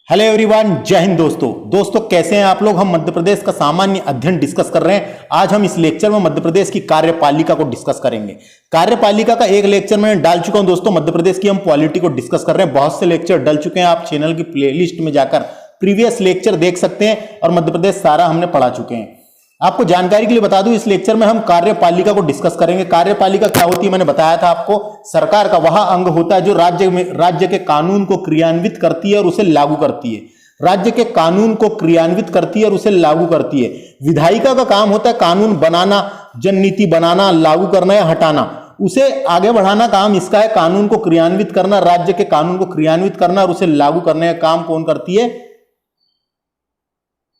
Hello everyone, जय हिंद। दोस्तों कैसे हैं आप लोग। हम मध्य प्रदेश का सामान्य अध्ययन डिस्कस कर रहे हैं। आज हम इस लेक्चर में मध्य प्रदेश की कार्यपालिका को डिस्कस करेंगे। कार्यपालिका का एक लेक्चर मैं डाल चुका हूं दोस्तों। मध्य प्रदेश की हम पॉलिटी को डिस्कस कर रहे हैं। बहुत से लेक्चर डल चुके हैं, आप चैनल की प्लेलिस्ट में जाकर प्रीवियस लेक्चर देख सकते हैं और मध्य प्रदेश सारा हमने पढ़ा चुके हैं। आपको जानकारी के लिए बता दूं, इस लेक्चर में हम कार्यपालिका को डिस्कस करेंगे। कार्यपालिका क्या होती है मैंने बताया था आपको। सरकार का वह अंग होता है जो राज्य के कानून को क्रियान्वित करती है और उसे लागू करती है। राज्य के कानून को क्रियान्वित करती है और उसे लागू करती है। विधायिका का काम होता है कानून बनाना, जननीति बनाना, लागू करना या हटाना, उसे आगे बढ़ाना काम इसका है। कानून को क्रियान्वित करना, राज्य के कानून को क्रियान्वित करना और उसे लागू करने का काम कौन करती है?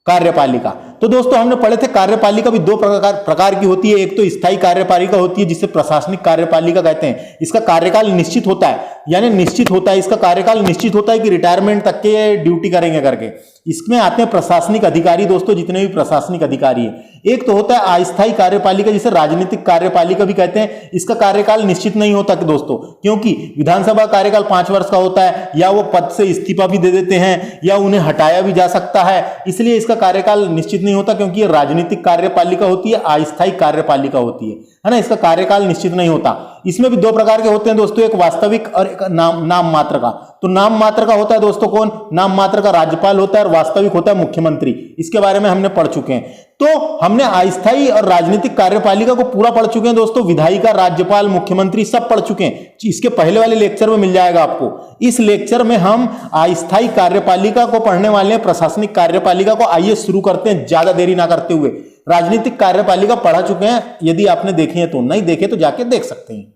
कार्यपालिका। तो दोस्तों हमने पढ़े थे कार्यपालिका भी दो प्रकार की होती है। एक तो स्थायी कार्यपालिका होती है जिसे प्रशासनिक कार्यपालिका कहते हैं। इसका कार्यकाल निश्चित होता है, यानी निश्चित होता है, इसका कार्यकाल निश्चित होता है कि रिटायरमेंट तक के ड्यूटी करेंगे करके। इसमें आते हैं प्रशासनिक अधिकारी दोस्तों, जितने भी प्रशासनिक अधिकारी है। एक तो होता है अस्थायी कार्यपालिका जिसे राजनीतिक कार्यपालिका भी कहते हैं। इसका कार्यकाल निश्चित नहीं होता कि दोस्तों, क्योंकि विधानसभा कार्यकाल 5 वर्ष का होता है, या वो पद से इस्तीफा भी दे देते हैं या उन्हें हटाया भी जा सकता है। इसलिए इसका कार्यकाल निश्चित नहीं होता, क्योंकि ये राजनीतिक कार्यपालिका होती है, अस्थायी कार्यपालिका होती है ना। इसका कार्यकाल निश्चित नहीं होता। इसमें भी दो प्रकार के होते हैं दोस्तों, एक वास्तविक और एक नाम मात्र का। तो नाम मात्र का होता है दोस्तों कौन? नाम मात्र का राज्यपाल होता है और वास्तविक होता है मुख्यमंत्री। इसके बारे में हमने पढ़ चुके हैं। तो हमने अस्थायी और राजनीतिक कार्यपालिका को पूरा पढ़ चुके हैं दोस्तों। विधायिका, राज्यपाल, मुख्यमंत्री सब पढ़ चुके हैं। इसके पहले वाले लेक्चर में मिल जाएगा आपको। इस लेक्चर में हम अस्थायी कार्यपालिका को पढ़ने वाले हैं, प्रशासनिक कार्यपालिका को। आइए शुरू करते हैं ज्यादा देरी ना करते हुए। राजनीतिक कार्यपालिका पढ़ा चुके हैं, यदि आपने देखे हैं तो। नहीं देखे तो जाके देख सकते हैं।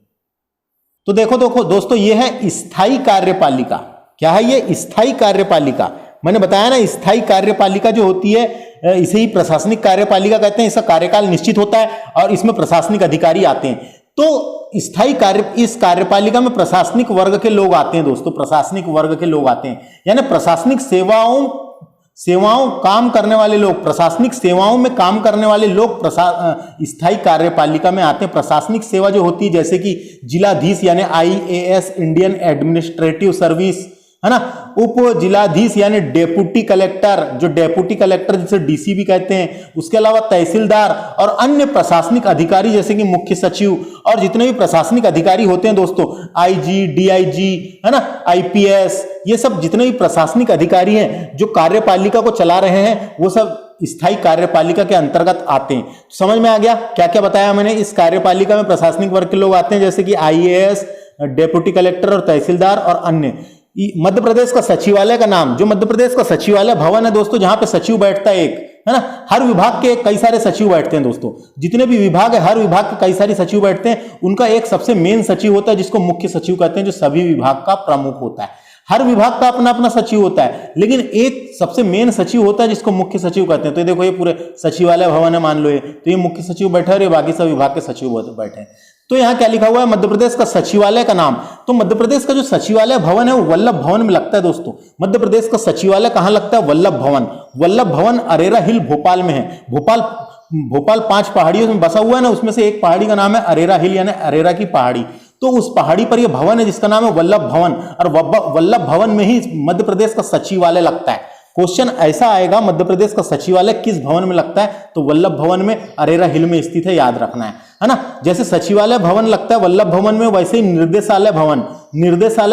तो देखो दोस्तों, ये है स्थायी कार्यपालिका। क्या है ये? स्थायी कार्यपालिका। मैंने बताया ना, स्थायी कार्यपालिका जो होती है इसे ही प्रशासनिक कार्यपालिका कहते हैं। इसका कार्यकाल निश्चित होता है और इसमें प्रशासनिक अधिकारी आते हैं। तो इस कार्यपालिका में प्रशासनिक वर्ग के लोग आते हैं दोस्तों। प्रशासनिक वर्ग के लोग आते हैं, यानी प्रशासनिक सेवाओं काम करने वाले लोग, प्रशासनिक सेवाओं में काम करने वाले लोग स्थायी कार्यपालिका में आते हैं। प्रशासनिक सेवा जो होती है, जैसे कि जिलाधीश यानी IAS, इंडियन एडमिनिस्ट्रेटिव सर्विस, है ना। उप जिलाधीश यानी डेप्यूटी कलेक्टर, जो डेप्यूटी कलेक्टर जिसे DC भी कहते हैं। उसके अलावा तहसीलदार और अन्य प्रशासनिक अधिकारी जैसे कि मुख्य सचिव और जितने भी प्रशासनिक अधिकारी होते हैं दोस्तों, IG, DIG, है ना, IPS, ये सब जितने भी प्रशासनिक अधिकारी हैं जो कार्यपालिका को चला रहे हैं, वो सब स्थायी कार्यपालिका के अंतर्गत आते हैं। समझ में आ गया क्या क्या बताया मैंने? इस कार्यपालिका में प्रशासनिक वर्ग के लोग आते हैं, जैसे कि IAS, डेप्यूटी कलेक्टर और तहसीलदार और अन्य। मध्य प्रदेश का सचिवालय का नाम, जो मध्य प्रदेश का सचिवालय भवन है दोस्तों, जहां पे सचिव बैठता है एक, है ना। हर विभाग के कई सारे सचिव बैठते हैं दोस्तों। जितने भी विभाग है, हर विभाग के कई सारे सचिव बैठते हैं। उनका एक सबसे मेन सचिव होता है जिसको मुख्य सचिव कहते हैं, जो सभी विभाग का प्रमुख होता है। हर विभाग का अपना अपना सचिव होता है, लेकिन एक सबसे मेन सचिव होता है जिसको मुख्य सचिव कहते हैं। तो ये देखो, ये पूरे सचिवालय भवन है मान लो, ये तो ये मुख्य सचिव बैठे और ये बाकी सब विभाग के सचिव बैठे हैं। तो यहाँ क्या लिखा हुआ है? मध्य प्रदेश का सचिवालय का नाम। तो मध्य प्रदेश का जो सचिवालय भवन है वो वल्लभ भवन में लगता है दोस्तों। मध्य प्रदेश का सचिवालय कहाँ लगता है? वल्लभ भवन। वल्लभ भवन अरेरा हिल भोपाल में है। भोपाल 5 पहाड़ियों में बसा हुआ है ना, उसमें से एक पहाड़ी का नाम है अरेरा हिल, यानी अरेरा की पहाड़ी। तो उस पहाड़ी पर यह भवन है जिसका नाम है वल्लभ भवन, और वल्लभ भवन में ही मध्य प्रदेश का सचिवालय लगता है। क्वेश्चन ऐसा आएगा, मध्य प्रदेश का सचिवालय किस भवन में लगता है? तो वल्लभ भवन में, अरेरा हिल में स्थित है, याद रखना है ना। जैसे सचिवालय भवन लगता है वल्लभ भवन में, वैसे ही निर्देशालय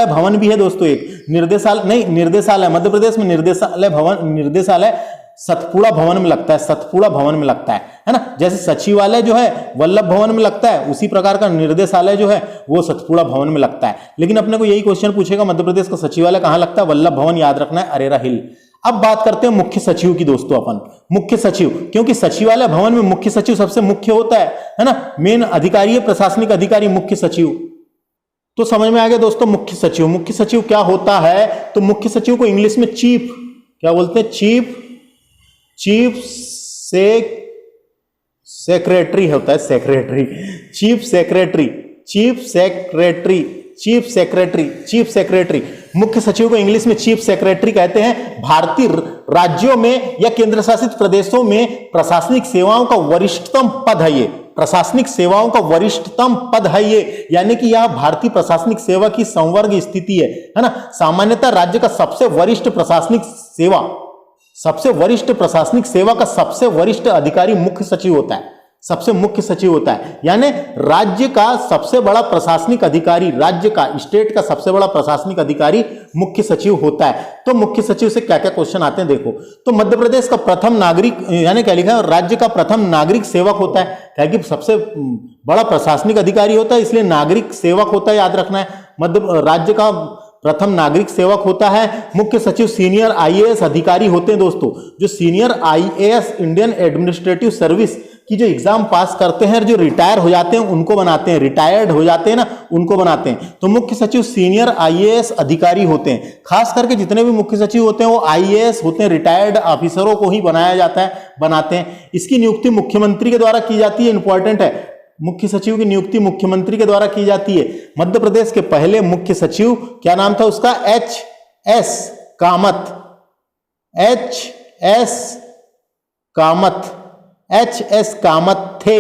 भवन भी है दोस्तों। एक निर्देशालय मध्य प्रदेश में निर्देशालय सतपुड़ा भवन में लगता है। सतपुड़ा भवन में लगता है ना। जैसे सचिवालय जो है वल्लभ भवन में लगता है, उसी प्रकार का निर्देशालय जो है वो सतपुड़ा भवन में लगता है। लेकिन अपने को यही क्वेश्चन पूछेगा, मध्य प्रदेश का सचिवालय कहाँ लगता है? वल्लभ भवन, याद रखना है, अरेरा हिल। अब बात करते हैं मुख्य सचिव की दोस्तों। अपन मुख्य सचिव, क्योंकि सचिवालय भवन में मुख्य सचिव सबसे मुख्य होता है ना। मेन अधिकारी है प्रशासनिक अधिकारी, मुख्य सचिव। तो समझ में आ गया दोस्तों मुख्य सचिव। मुख्य सचिव क्या होता है? तो मुख्य सचिव को इंग्लिश में चीफ क्या बोलते हैं? चीफ सेक्रेटरी होता है। चीफ सेक्रेटरी मुख्य सचिव को इंग्लिश में चीफ सेक्रेटरी कहते हैं। भारतीय राज्यों में या केंद्र शासित प्रदेशों में प्रशासनिक सेवाओं का वरिष्ठतम पद है ये। प्रशासनिक सेवाओं का वरिष्ठतम पद है ये, यानी कि यह भारतीय प्रशासनिक सेवा की संवर्ग स्थिति है ना। सामान्यतः राज्य का सबसे वरिष्ठ प्रशासनिक सेवा का सबसे वरिष्ठ अधिकारी मुख्य सचिव होता है, सबसे मुख्य सचिव होता है, यानी राज्य का सबसे बड़ा प्रशासनिक अधिकारी, राज्य का, स्टेट का सबसे बड़ा प्रशासनिक अधिकारी मुख्य सचिव होता है। तो मुख्य सचिव से क्या क्या क्वेश्चन आते हैं देखो। तो मध्य प्रदेश का प्रथम नागरिक, यानी क्या लिखा है, राज्य का प्रथम नागरिक सेवक होता है, क्या कि सबसे बड़ा प्रशासनिक अधिकारी होता है इसलिए नागरिक सेवक होता है, याद रखना है। मध्य राज्य का प्रथम नागरिक सेवक होता है। मुख्य सचिव सीनियर आईएएस अधिकारी होते हैं दोस्तों, जो senior IAS Indian administrative service की जो एग्जाम पास करते हैं, जो रिटायर हो जाते हैं उनको बनाते हैं, रिटायर्ड हो जाते हैं ना उनको बनाते हैं। तो मुख्य सचिव सीनियर आईएएस अधिकारी होते हैं, खास करके जितने भी मुख्य सचिव होते हैं वो आईएएस होते हैं, रिटायर्ड ऑफिसरों को ही बनाया जाता है, बनाते हैं। इसकी नियुक्ति मुख्यमंत्री के द्वारा की जाती है, इंपॉर्टेंट है, मुख्य सचिव की नियुक्ति मुख्यमंत्री के द्वारा की जाती है। मध्य प्रदेश के पहले मुख्य सचिव क्या नाम था उसका, HS. Kamat, HS. Kamat, HS. Kamat थे।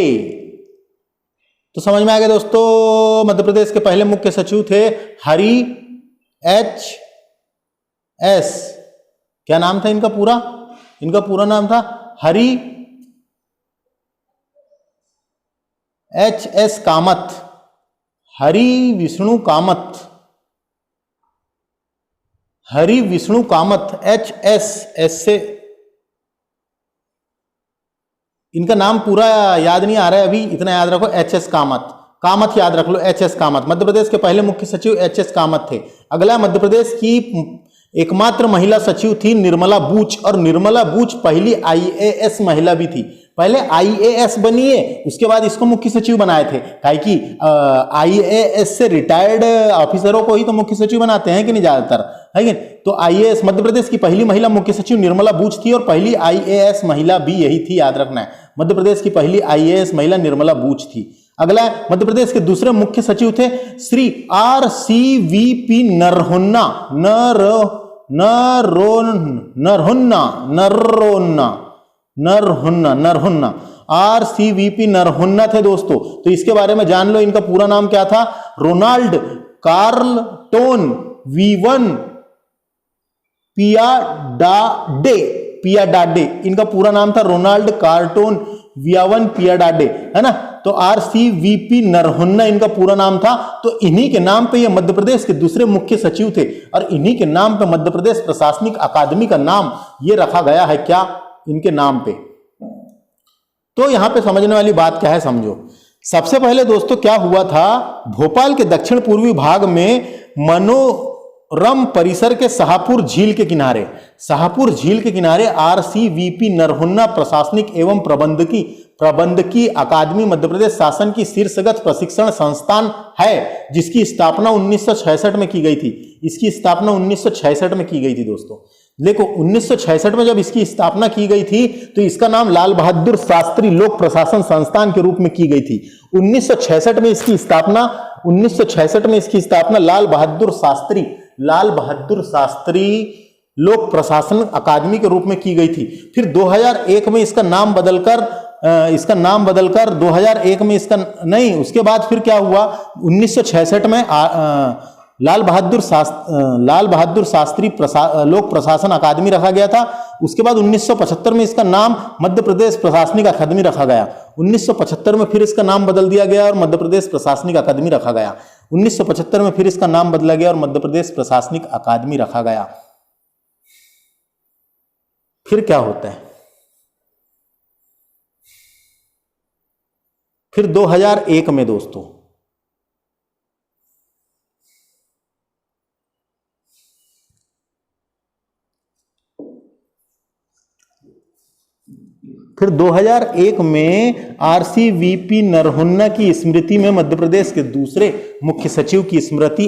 तो समझ में आ गया दोस्तों, मध्य प्रदेश के पहले मुख्य सचिव थे हरि एच.एस. क्या नाम था इनका पूरा, इनका पूरा नाम था हरि एच.एस. कामत, हरि विष्णु कामत, हरि विष्णु कामत, एच.एस. से इनका नाम पूरा याद नहीं आ रहा है अभी, इतना याद रखो, एच.एस. कामत, कामत याद रख लो, एच.एस. कामत। मध्य प्रदेश के पहले मुख्य सचिव एच.एस. कामत थे। अगला, मध्य प्रदेश की एकमात्र महिला सचिव थी निर्मला बूच, और निर्मला बूच पहली आईएएस महिला भी थी। पहले आईएएस बनी है, उसके बाद इसको मुख्य सचिव बनाए थे, काहे कि आईएएस से रिटायर्ड ऑफिसरों को ही तो मुख्य सचिव बनाते हैं कि नहीं ज्यादातर, है कि? तो आईएएस, मध्य प्रदेश की पहली महिला मुख्य सचिव निर्मला बूच थी और पहली आईएएस महिला भी यही थी, याद रखना है। मध्य प्रदेश की पहली आईएएस महिला निर्मला बूच थी। अगला, मध्य प्रदेश के दूसरे मुख्य सचिव थे श्री RCVP नरहुन्ना, नरहुन्ना RCVP नरहुन्ना थे दोस्तों। तो इसके बारे में जान लो, इनका पूरा नाम क्या था, रोनाल्ड कार्लटोन वी1 पियाडाडे, इनका पूरा नाम था रोनाल्ड कार्लटोन वी1 पियाडाडे, है ना। तो RCVP नरहुन्ना इनका पूरा नाम था। तो इन्हीं के नाम पे ये मध्य प्रदेश के दूसरे मुख्य सचिव थे, और इन्हीं के नाम पे मध्य प्रदेश प्रशासनिक अकादमी का नाम ये रखा गया है, क्या, इनके नाम पे। तो यहां पे समझने वाली बात क्या है, समझो। सबसे पहले दोस्तों क्या हुआ था, भोपाल के दक्षिण पूर्वी भाग में मनोरम परिसर के शाहपुर झील के किनारे, शाहपुर झील के किनारे RCVP नरहुन्ना प्रशासनिक एवं प्रबंधकी अकादमी मध्य प्रदेश शासन की शीर्षगत प्रशिक्षण संस्थान है, जिसकी स्थापना 1966 में की गई थी। इसकी स्थापना 1966 में की गई थी दोस्तों। देखो 1966 में जब इसकी स्थापना की गई थी तो इसका नाम लाल बहादुर शास्त्री लोक प्रशासन संस्थान के रूप में की गई थी। 1966 में इसकी स्थापना लाल बहादुर शास्त्री लोक प्रशासन अकादमी के रूप में की गई थी। फिर 2001 में इसका नाम बदलकर 2001 में इसका नहीं, उसके बाद फिर क्या हुआ, 1966 में लाल बहादुर शास्त्री लोक प्रशासन अकादमी रखा गया था। उसके बाद 1975 में इसका नाम मध्य प्रदेश प्रशासनिक अकादमी रखा गया। 1975 में फिर इसका नाम बदल दिया गया और मध्य प्रदेश प्रशासनिक अकादमी रखा गया। 1975 में फिर इसका नाम बदला गया और मध्य प्रदेश प्रशासनिक अकादमी रखा गया। फिर क्या होता है, फिर 2001 में दोस्तों फिर 2001 में RCVP नरहुन्ना की स्मृति में मध्य प्रदेश के दूसरे मुख्य सचिव की स्मृति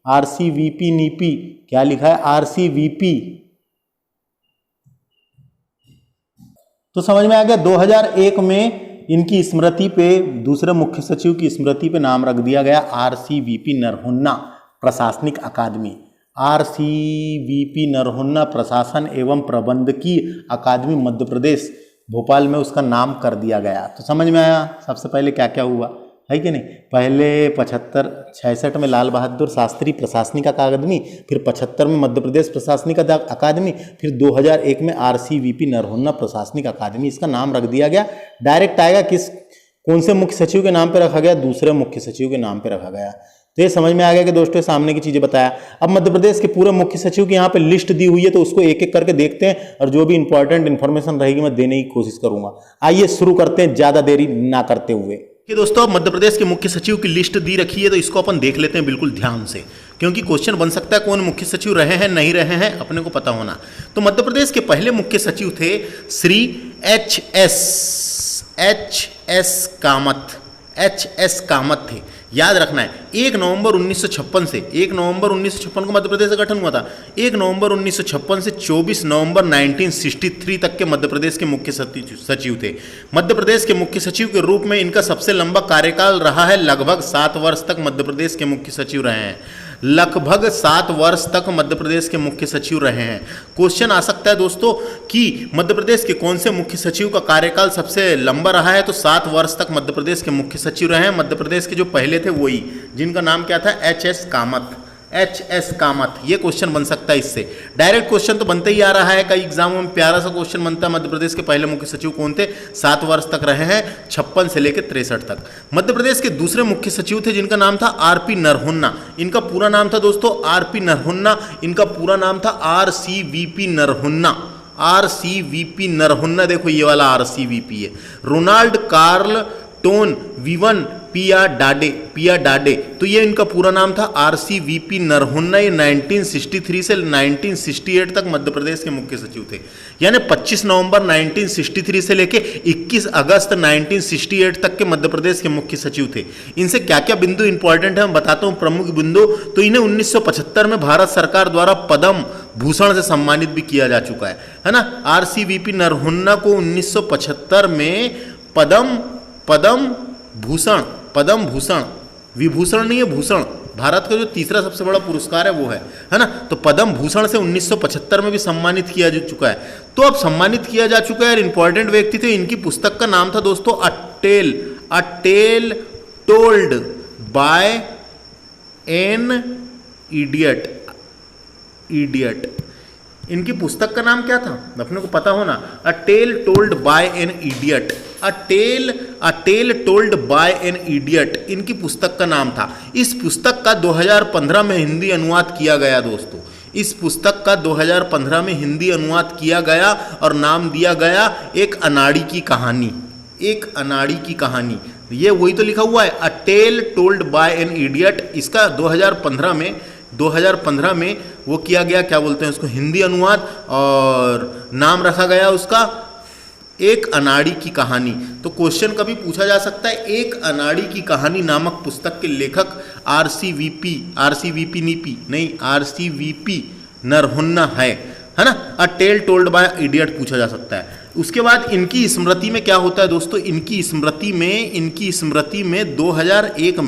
RCVP नीपी, क्या लिखा है RCVP, तो समझ में आ गया। 2001 में इनकी स्मृति पे, दूसरे मुख्य सचिव की स्मृति पे नाम रख दिया गया RCVP नरहुन्ना प्रशासनिक अकादमी। RCVP नरहुन्ना प्रशासन एवं प्रबंधकी अकादमी मध्य प्रदेश भोपाल में उसका नाम कर दिया गया। तो समझ में आया सबसे पहले क्या क्या हुआ, है कि नहीं। पहले 65 में लाल बहादुर शास्त्री प्रशासनिक अकादमी, फिर 75 में मध्य प्रदेश प्रशासनिक अकादमी, फिर 2001 में RCVP नरहोन्ना प्रशासनिक अकादमी, इसका नाम रख दिया गया। डायरेक्ट आएगा कौन से मुख्य सचिव के नाम पे रखा गया, दूसरे मुख्य सचिव के नाम पे रखा गया। तो ये समझ में आ गया कि दोस्तों सामने की चीजें बताया। अब मध्य प्रदेश के पूरे मुख्य सचिव की यहाँ पे लिस्ट दी हुई है, तो उसको एक एक करके देखते हैं और जो भी इंपॉर्टेंट इन्फॉर्मेशन रहेगी मैं देने की कोशिश करूंगा। आइए शुरू करते हैं ज्यादा देरी ना करते हुए। दोस्तों अब मध्य प्रदेश के मुख्य सचिव की लिस्ट दी रखी है, तो इसको अपन देख लेते हैं बिल्कुल ध्यान से, क्योंकि क्वेश्चन बन सकता है कौन मुख्य सचिव रहे हैं नहीं रहे हैं अपने को पता होना। तो मध्य प्रदेश के पहले मुख्य सचिव थे श्री HS कामत थे। याद रखना है 1 नवंबर 1956 से 1 नवंबर 1956 को मध्य प्रदेश का गठन हुआ था। 1 नवंबर 1956 से 24 नवंबर 1963 तक के मध्य प्रदेश के मुख्य सचिव थे। मध्य प्रदेश के मुख्य सचिव के रूप में इनका सबसे लंबा कार्यकाल रहा है, लगभग 7 वर्ष तक मध्य प्रदेश के मुख्य सचिव रहे हैं। लगभग 7 वर्ष तक मध्य प्रदेश के मुख्य सचिव रहे हैं। क्वेश्चन आ सकता है दोस्तों कि मध्य प्रदेश के कौन से मुख्य सचिव का कार्यकाल सबसे लंबा रहा है, तो 7 वर्ष तक मध्य प्रदेश के मुख्य सचिव रहे हैं। मध्य प्रदेश के जो पहले थे वही, जिनका नाम क्या था, HS कामत। ये क्वेश्चन बन सकता है इससे। डायरेक्ट क्वेश्चन तो बनते ही आ रहा है, कई एग्जामों में प्यारा सा क्वेश्चन बनता है। मध्य प्रदेश के पहले मुख्य सचिव कौन थे, 7 वर्ष तक रहे हैं, 56 से लेकर 63 तक। मध्य प्रदेश के दूसरे मुख्य सचिव थे जिनका नाम था RP नरहोन्ना। इनका पूरा नाम था दोस्तों RP नरहोन्ना। इनका पूरा नाम था RCVP नरहोन्ना। देखो ये वाला RCVP है। रोनाल्ड कार्ल टोन विवन पिया डाडे, तो ये इनका पूरा नाम था RCVP नरहोन्ना। ये 1963 से 1968 तक मध्य प्रदेश के मुख्य सचिव थे। यानी 25 नवंबर 1963 से लेके 21 अगस्त 1968 तक के मध्य प्रदेश के मुख्य सचिव थे। इनसे क्या क्या बिंदु इंपॉर्टेंट है मैं बताता हूं, प्रमुख बिंदु। तो इन्हें 1975 में भारत सरकार द्वारा पद्म भूषण से सम्मानित भी किया जा चुका है ना। RCVP नरहोन्ना को 1975 में पद्म भूषण, विभूषण नहीं है, भूषण, भारत का जो तीसरा सबसे बड़ा पुरस्कार है वो है ना। तो पद्म भूषण से 1975 में भी सम्मानित किया जा चुका है। तो अब सम्मानित किया जा चुका है और इंपॉर्टेंट व्यक्ति थे। इनकी पुस्तक का नाम था दोस्तों a tale told by an idiot. इनकी पुस्तक का नाम क्या था अपने को पता होना, a tale told by an idiot. A tale told by an idiot इनकी पुस्तक का नाम था। इस पुस्तक का 2015 में हिंदी अनुवाद किया गया दोस्तों। इस पुस्तक का 2015 में हिंदी अनुवाद किया गया और नाम दिया गया एक अनाड़ी की कहानी। ये वही तो लिखा हुआ है, a tale told by an idiot. इसका 2015 में वो किया गया, क्या बोलते हैं उसको, हिंदी अनुवाद, और नाम रखा गया उसका एक अनाड़ी की कहानी। तो क्वेश्चन कभी पूछा जा सकता है, एक अनाड़ी की कहानी नामक पुस्तक के लेखक RCVP नरहोन्ना है ना। अ टेल टोल्ड बाय इडियट पूछा जा सकता है। उसके बाद इनकी स्मृति में क्या होता है दोस्तों, इनकी स्मृति में 2001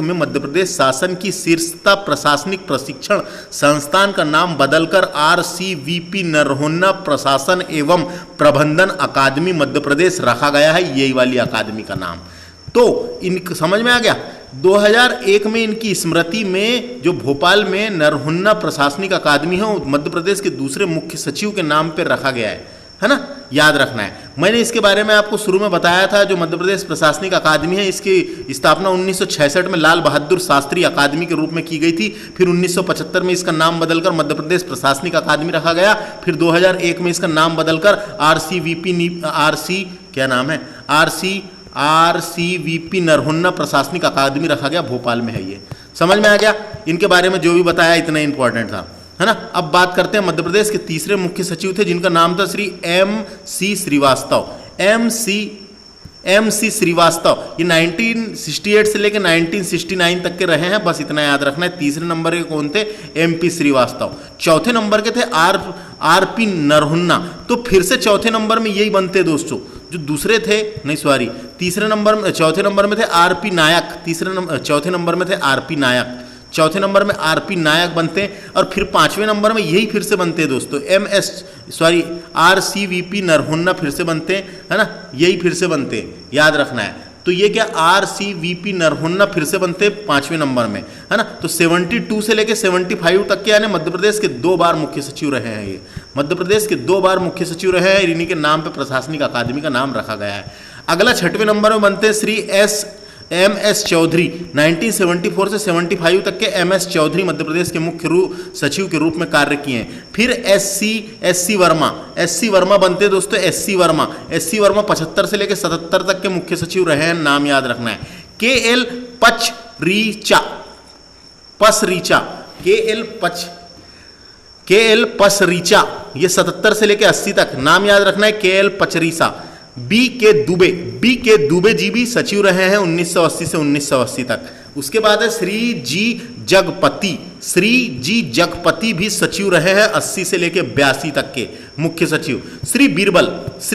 में मध्य प्रदेश शासन की शीर्षता प्रशासनिक प्रशिक्षण संस्थान का नाम बदलकर RCVP नरहोन्ना प्रशासन एवं प्रबंधन अकादमी मध्य प्रदेश रखा गया है, यही वाली अकादमी का नाम। तो इन समझ में आ गया। 2001 में इनकी स्मृति में जो भोपाल में नरहोन्ना प्रशासनिक अकादमी है वो मध्य प्रदेश के दूसरे मुख्य सचिव के नाम पर रखा गया है ना। याद रखना है। मैंने इसके बारे में आपको शुरू में बताया था, जो मध्य प्रदेश प्रशासनिक अकादमी है इसकी स्थापना 1966 में लाल बहादुर शास्त्री अकादमी के रूप में की गई थी। फिर 1975 में इसका नाम बदलकर मध्य प्रदेश प्रशासनिक अकादमी रखा गया। फिर 2001 में इसका नाम बदलकर RCVP नरहोन्ना प्रशासनिक अकादमी रखा गया। भोपाल में है ये। समझ में आ गया। इनके बारे में जो भी बताया इतना इंपॉर्टेंट था, है ना। अब बात करते हैं मध्य प्रदेश के तीसरे मुख्य सचिव थे जिनका नाम था श्री MC श्रीवास्तव। ये 1968 से लेकर 1969 तक के रहे हैं, बस इतना याद रखना है। तीसरे नंबर के कौन थे, MP श्रीवास्तव। चौथे नंबर के थे RP नरहोन्ना। तो फिर से चौथे नंबर में यही बनते दोस्तों, जो दूसरे थे, नहीं चौथे नंबर में थे RP नायक। चौथे नंबर में थे RP नायक। चौथे नंबर में आरपी नायक बनते हैं और फिर पांचवें नंबर में यही फिर से बनते हैं दोस्तों, आरसीवीपी नरहुन्ना फिर से बनते हैं, है ना, यही फिर से बनते हैं, याद रखना है। तो ये क्या आरसीवीपी नरहुन्ना फिर से बनते हैं पांचवें नंबर में, है ना। तो 72 से लेके 75 तक के यानी मध्य प्रदेश के 2 बार मुख्य सचिव रहे हैं। ये मध्य प्रदेश के 2 बार मुख्य सचिव रहे हैं, इन्हीं के नाम पे प्रशासनिक अकादमी का नाम रखा गया है। अगला 6वें नंबर में बनते हैं श्री एम.एस. चौधरी। 1974 से 75 तक के एम.एस. चौधरी मध्य प्रदेश के मुख्य सचिव के रूप में कार्य किए हैं। फिर एस.सी. वर्मा बनते हैं दोस्तों, एस.सी. वर्मा 75 से लेकर 77 तक के मुख्य सचिव रहे हैं, नाम याद रखना है। के.एल. पचरीचा ये 77 से लेकर 80 तक, नाम याद रखना है, के.एल. पचरीसा। बी के दुबे जी भी सचिव रहे हैं 1980 से 1980 तक। उसके बाद है श्री जी जगपति भी सचिव रहे हैं 80 से लेकर 82 तक के मुख्य सचिव। श्री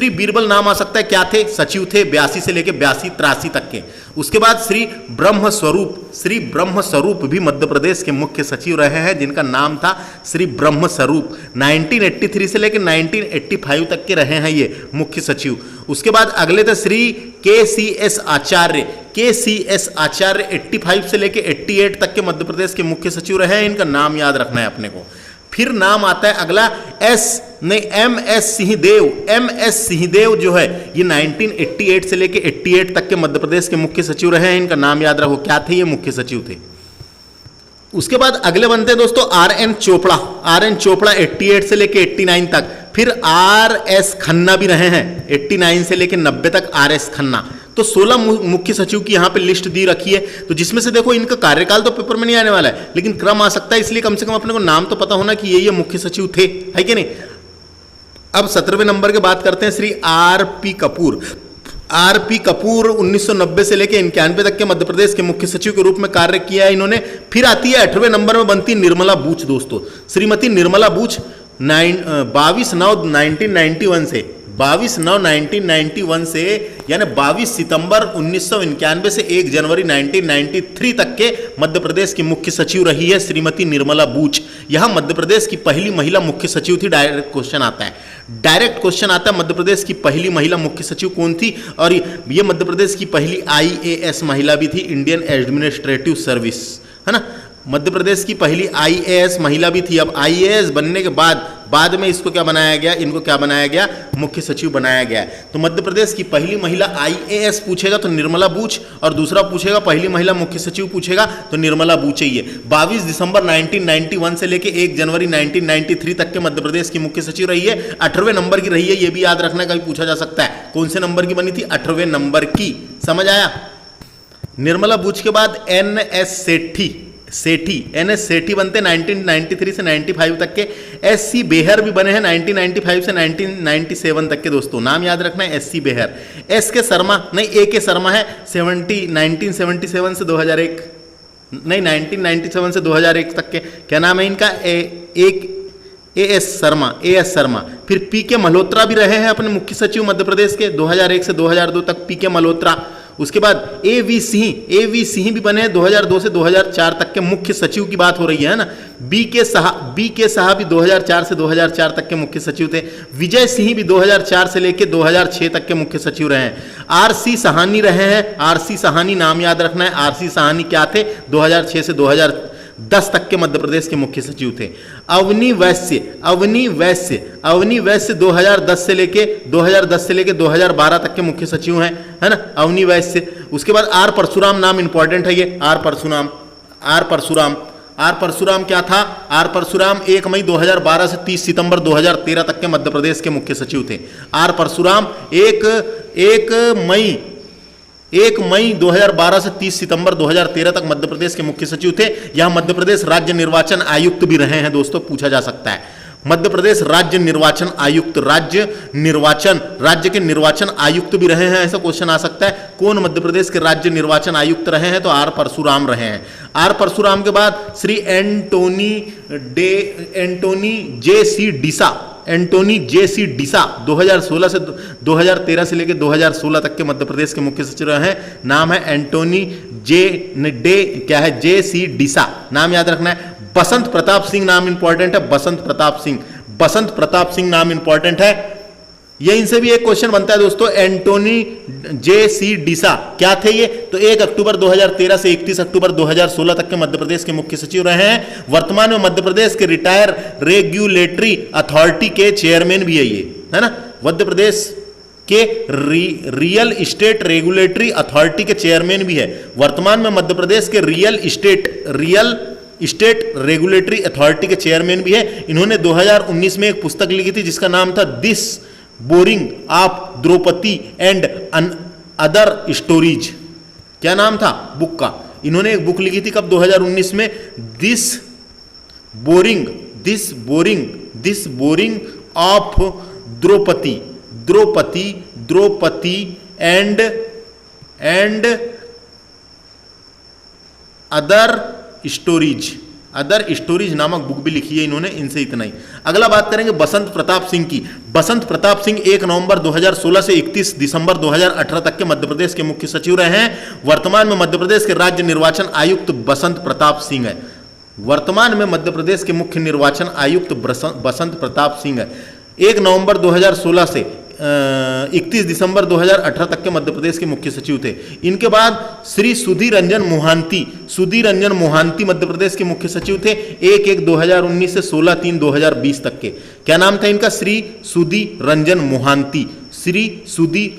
बीरबल नाम आ सकता है, क्या थे, सचिव थे 82 से लेकर 83 तक के। उसके बाद श्री ब्रह्मस्वरूप भी मध्य प्रदेश के मुख्य सचिव रहे हैं, जिनका नाम था श्री ब्रह्मस्वरूप। 1983 से लेकर 1985 तक के रहे हैं ये मुख्य सचिव। उसके बाद अगले थे श्री के.सी.एस. आचार्य 85 से लेकर 88 तक के मध्य प्रदेश के मुख्य सचिव रहे हैं, इनका नाम याद रखना है अपने को। फिर नाम आता है अगला एम.एस. सिंहदेव जो है ये 1988 से लेकर 88 तक के मध्य प्रदेश के मुख्य सचिव रहे हैं, इनका नाम याद रखो, क्या थे, ये मुख्य सचिव थे। उसके बाद अगले बनते हैं दोस्तों आर.एन. चोपड़ा 88 से लेकर 89 तक। फिर आर.एस. खन्ना भी रहे हैं 89 से लेकर 90 तक, आर.एस. खन्ना। तो 16 मुख्य सचिव की यहाँ पे लिस्ट दी रखी है। तो जिसमें से देखो इनका कार्यकाल तो पेपर में नहीं आने वाला है, लेकिन क्रम आ सकता है, इसलिए कम से कम अपने को नाम तो पता होना कि ये मुख्य सचिव थे, है कि नहीं। अब 17वें नंबर की बात करते हैं श्री आर.पी. कपूर 1990 से लेकर 91 तक के मध्य प्रदेश के मुख्य सचिव के रूप में कार्य किया है इन्होंने। फिर आती है 8वें नंबर में बनती निर्मला बूच दोस्तों, श्रीमती निर्मला बूच 22/9/1991 से यानी 22 सितंबर 1991 से 1 जनवरी 1993 तक के मध्य प्रदेश की मुख्य सचिव रही है श्रीमती निर्मला बूच। यह मध्य प्रदेश की पहली महिला मुख्य सचिव थी। डायरेक्ट क्वेश्चन आता है मध्य प्रदेश की पहली महिला मुख्य सचिव कौन थी, और ये मध्य प्रदेश की पहली IAS महिला भी थी, इंडियन एडमिनिस्ट्रेटिव सर्विस, है ना। मध्य प्रदेश की पहली IAS महिला भी थी। अब IAS बनने के बाद में इसको क्या बनाया गया, इनको क्या बनाया गया, मुख्य सचिव बनाया गया। तो मध्य प्रदेश की पहली महिला IAS पूछेगा तो निर्मला बूच, और दूसरा पूछेगा पहली महिला मुख्य सचिव पूछेगा तो निर्मला बूच ही है। 22 दिसंबर 1991 से लेकर 1 जनवरी 1993 तक के मध्य प्रदेश की मुख्य सचिव रही है। 18वें नंबर की रही है, ये भी याद रखना, कभी पूछा जा सकता है कौन से नंबर की बनी थी, 18वें नंबर की, समझ आया। निर्मला बूच के बाद NS सेठी बनते 1993 से 95 तक के। SC बेहर भी बने हैं 1995 से 1997 तक के दोस्तों, नाम याद रखना है, SC बेहर। AK शर्मा है 1977 से 2001 नहीं 1997 से 2001 तक के, क्या नाम है इनका, AS शर्मा। फिर PK मल्होत्रा भी रहे हैं अपने मुख्य सचिव मध्य प्रदेश के 2001 से 2002 तक, PK मल्होत्रा। उसके बाद AV सिंह भी बने 2002 से 2004 तक के मुख्य सचिव की बात हो रही है ना। BK साहब भी 2004 से 2004 तक के मुख्य सचिव थे। विजय सिंह भी 2004 से लेकर 2006 तक के मुख्य सचिव रहे हैं। RC सहानी रहे हैं, RC सहानी नाम याद रखना है। RC सहानी क्या थे, 2006 से 2010 तक के मध्य प्रदेश के मुख्य सचिव थे। अवनी वैश्य 2010 से लेके 2012 तक के मुख्य सचिव हैं, है ना, अवनी वैश्य। उसके बाद आर परशुराम नाम इंपॉर्टेंट है ये, आर परशुराम क्या था, आर परशुराम 1 मई 2012 से 30 सितंबर 2013 तक के मध्य प्रदेश के मुख्य सचिव थे। आर परशुराम 1 मई 2012 से 30 सितंबर 2013 तक मध्य प्रदेश के मुख्य सचिव थे। यहां मध्य प्रदेश राज्य निर्वाचन आयुक्त भी रहे हैं दोस्तों, पूछा जा सकता है। मध्य प्रदेश राज्य निर्वाचन आयुक्त, राज्य के निर्वाचन आयुक्त भी रहे हैं, ऐसा क्वेश्चन आ सकता है। कौन मध्य प्रदेश के राज्य निर्वाचन आयुक्त रहे हैं? तो आर परशुराम रहे हैं। आर परशुराम के बाद श्री एंटोनी जे सी डिसा 2016 से 2013 से लेकर 2016 तक के मध्य प्रदेश के मुख्य सचिव रहे हैं। नाम है एंटोनी जे सी डिसा, नाम याद रखना है। बसंत प्रताप सिंह नाम इंपॉर्टेंट है, बसंत प्रताप सिंह नाम इंपॉर्टेंट है। ये इनसे भी एक क्वेश्चन बनता है दोस्तों। एंटोनी जे सी डिसा क्या थे ये? तो 1 अक्टूबर 2013 से 31 अक्टूबर 2016 तक के मध्य प्रदेश के मुख्य सचिव रहे हैं। वर्तमान में मध्य प्रदेश के रिटायर रेगुलेटरी अथॉरिटी के चेयरमैन भी है ये, है ना। मध्य प्रदेश के रियल इस्टेट रेगुलेटरी अथॉरिटी के चेयरमैन भी है। वर्तमान में मध्य प्रदेश के रियल इस्टेट रेगुलेटरी अथॉरिटी के चेयरमैन भी है। इन्होंने 2019 में एक पुस्तक लिखी थी जिसका नाम था this boring of Draupadi and other stories. क्या नाम था बुक का? इन्होंने एक बुक लिखी थी कब? 2019 में, this boring of Draupadi and other stories नामक बुक भी लिखी है इन्होंने। इनसे इतना ही। अगला बात करेंगे बसंत प्रताप सिंह की। बसंत प्रताप सिंह 1 नवंबर 2016 से 31 दिसंबर 2018 तक के मध्य प्रदेश के मुख्य सचिव रहे हैं। वर्तमान में मध्य प्रदेश के राज्य निर्वाचन आयुक्त बसंत प्रताप सिंह है। वर्तमान में मध्य प्रदेश के मुख्य निर्वाचन आयुक्त बसंत प्रताप सिंह है। 1 नवंबर 2016 से 31 दिसंबर 2018 तक के मध्य प्रदेश के मुख्य सचिव थे। इनके बाद श्री सुधीर रंजन मोहांती मध्य प्रदेश के मुख्य सचिव थे 1/1/2019 से 16/3/2020 तक के। क्या नाम था इनका? श्री सुधीर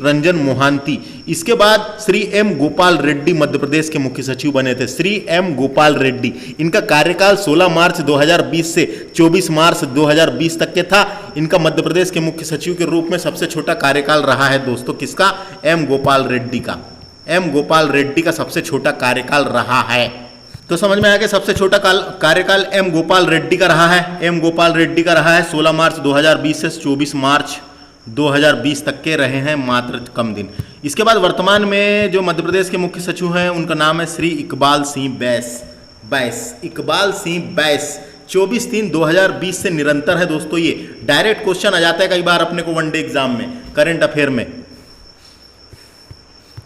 रंजन मोहांती। इसके बाद श्री एम गोपाल रेड्डी मध्य प्रदेश के मुख्य सचिव बने थे। श्री एम गोपाल रेड्डी, इनका कार्यकाल 16 मार्च 2020 से 24 मार्च 2020 तक के था। इनका मध्य प्रदेश के मुख्य सचिव के रूप में सबसे छोटा कार्यकाल रहा है दोस्तों। किसका? एम गोपाल रेड्डी का सबसे छोटा कार्यकाल रहा है। तो समझ में आ गया, सबसे छोटा कार्यकाल एम गोपाल रेड्डी का रहा है। 16 मार्च 2020 से 24 मार्च 2020 तक के रहे हैं, मात्र कम दिन। इसके बाद वर्तमान में जो मध्य प्रदेश के मुख्य सचिव हैं उनका नाम है श्री इकबाल सिंह बैस। 24/3/2020 से निरंतर है दोस्तों। ये डायरेक्ट क्वेश्चन आ जाता है कई बार अपने को वनडे एग्जाम में, करंट अफेयर में।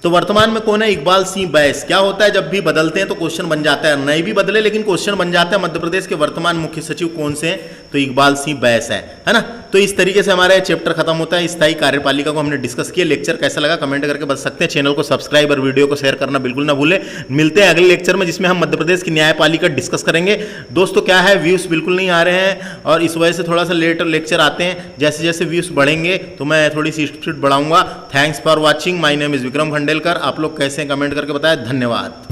तो वर्तमान में कौन है? इकबाल सिंह बैस। क्या होता है जब भी बदलते हैं तो क्वेश्चन बन जाता है, नहीं भी बदले लेकिन क्वेश्चन बन जाता है। मध्य प्रदेश के वर्तमान मुख्य सचिव कौन से हैं? तो इकबाल सिंह बैस है ना। तो इस तरीके से हमारा चैप्टर खत्म होता है। स्थायी कार्यपालिका को हमने डिस्कस किया। लेक्चर कैसा लगा कमेंट करके बता सकते हैं। चैनल को सब्सक्राइब और वीडियो को शेयर करना बिल्कुल ना भूलें। मिलते हैं अगले लेक्चर में जिसमें हम मध्य प्रदेश की न्यायपालिका डिस्कस करेंगे। दोस्तों क्या है, व्यूज बिल्कुल नहीं आ रहे हैं और इस वजह से थोड़ा सा लेट लेक्चर आते हैं। जैसे जैसे व्यूज बढ़ेंगे तो मैं थोड़ी सी स्पीड बढ़ाऊंगा। Thanks for watching. My name is Vikram Khandelkar. आप लोग कैसे हैं कमेंट करके बताएं। धन्यवाद।